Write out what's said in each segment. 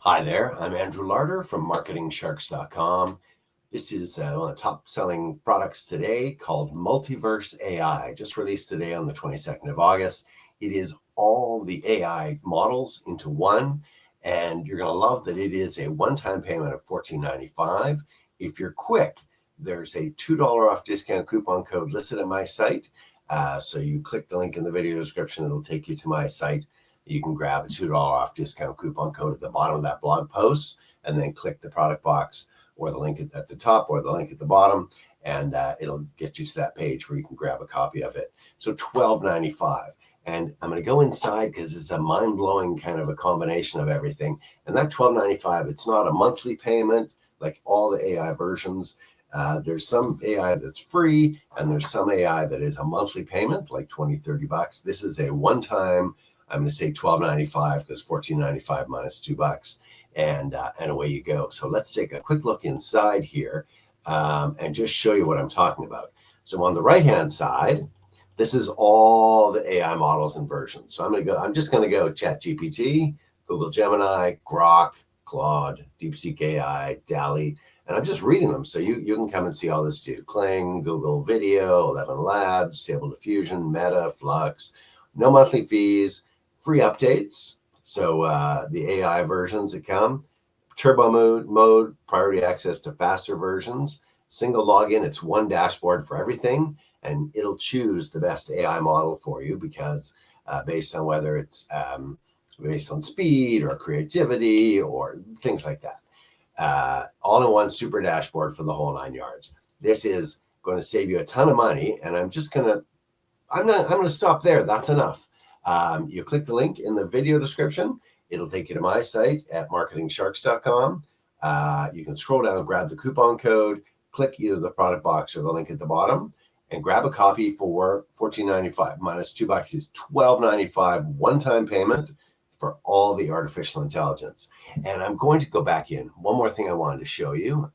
Hi there, I'm Andrew Larder from MarketingSharks.com. This is one of the top selling products today called Multiverse AI, just released today on the 22nd of August. It is all the AI models into one, and you're going to love that it is a one-time payment of $14.95. If you're quick, there's a $2 off discount coupon code listed at my site. So you click the link in the video description, it'll take you to my site. You can grab a $2 off discount coupon code at the bottom of that blog post, and then click the product box or the link at the top or the link at the bottom, and it'll get you to that page where you can grab a copy of it. So $12.95. And I'm going to go inside because it's a mind-blowing kind of a combination of everything. And that $12.95, it's not a monthly payment like all the AI versions. There's some AI that's free, and there's some AI that is a monthly payment, like $20-30. This is a one-time, I'm going to say $12.95 because $14.95 minus $2, and away you go. So let's take a quick look inside here and just show you what I'm talking about. So on the right-hand side, this is all the AI models and versions. So I'm just going to go ChatGPT, Google Gemini, Grok, Claude, DeepSeek AI, DALL-E, and I'm just reading them. So you can come and see all this too. Kling, Google Video, 11 Labs, Stable Diffusion, Meta, Flux, no monthly fees, free updates. So the AI versions that come, turbo mode, priority access to faster versions, single login. It's one dashboard for everything, and it'll choose the best AI model for you because based on whether it's based on speed or creativity or things like that. All in one super dashboard for the whole 9 yards. This is going to save you a ton of money, and I'm going to stop there. That's enough. You click the link in the video description. It'll take you to my site at MarketingSharks.com. You can scroll down, grab the coupon code, click either the product box or the link at the bottom, and grab a copy for $14.95 minus $2 is $12.95 one-time payment for all the artificial intelligence. And I'm going to go back in. One more thing I wanted to show you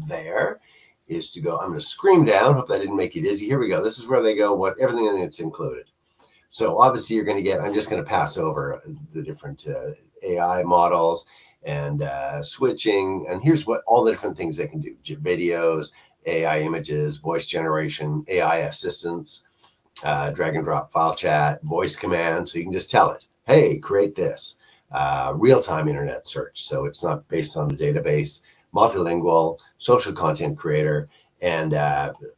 there is to go. I'm going to scream down. Hope that didn't make you dizzy. Here we go. This is where they go. Everything that's included. So obviously you're going to get, I'm just going to pass over the different AI models and switching. And here's what all the different things they can do. Videos, AI images, voice generation, AI assistants, drag and drop file chat, voice command. So you can just tell it, hey, create this. Real-time internet search. So it's not based on a database, multilingual, social content creator. And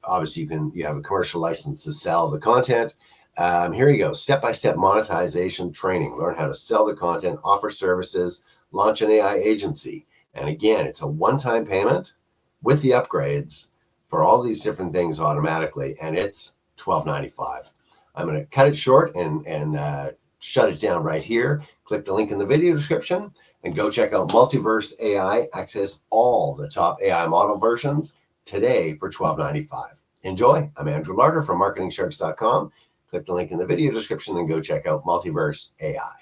obviously you have a commercial license to sell the content. Here you go. Step-by-step monetization training. Learn how to sell the content, offer services, launch an AI agency. And again, it's a one-time payment with the upgrades for all these different things automatically. And it's $12.95. I'm going to cut it short and shut it down right here. Click the link in the video description and go check out Multiverse AI. Access all the top AI model versions today for $12.95. Enjoy. I'm Andrew Larder from MarketingSharks.com. Click the link in the video description and go check out Multiverse AI.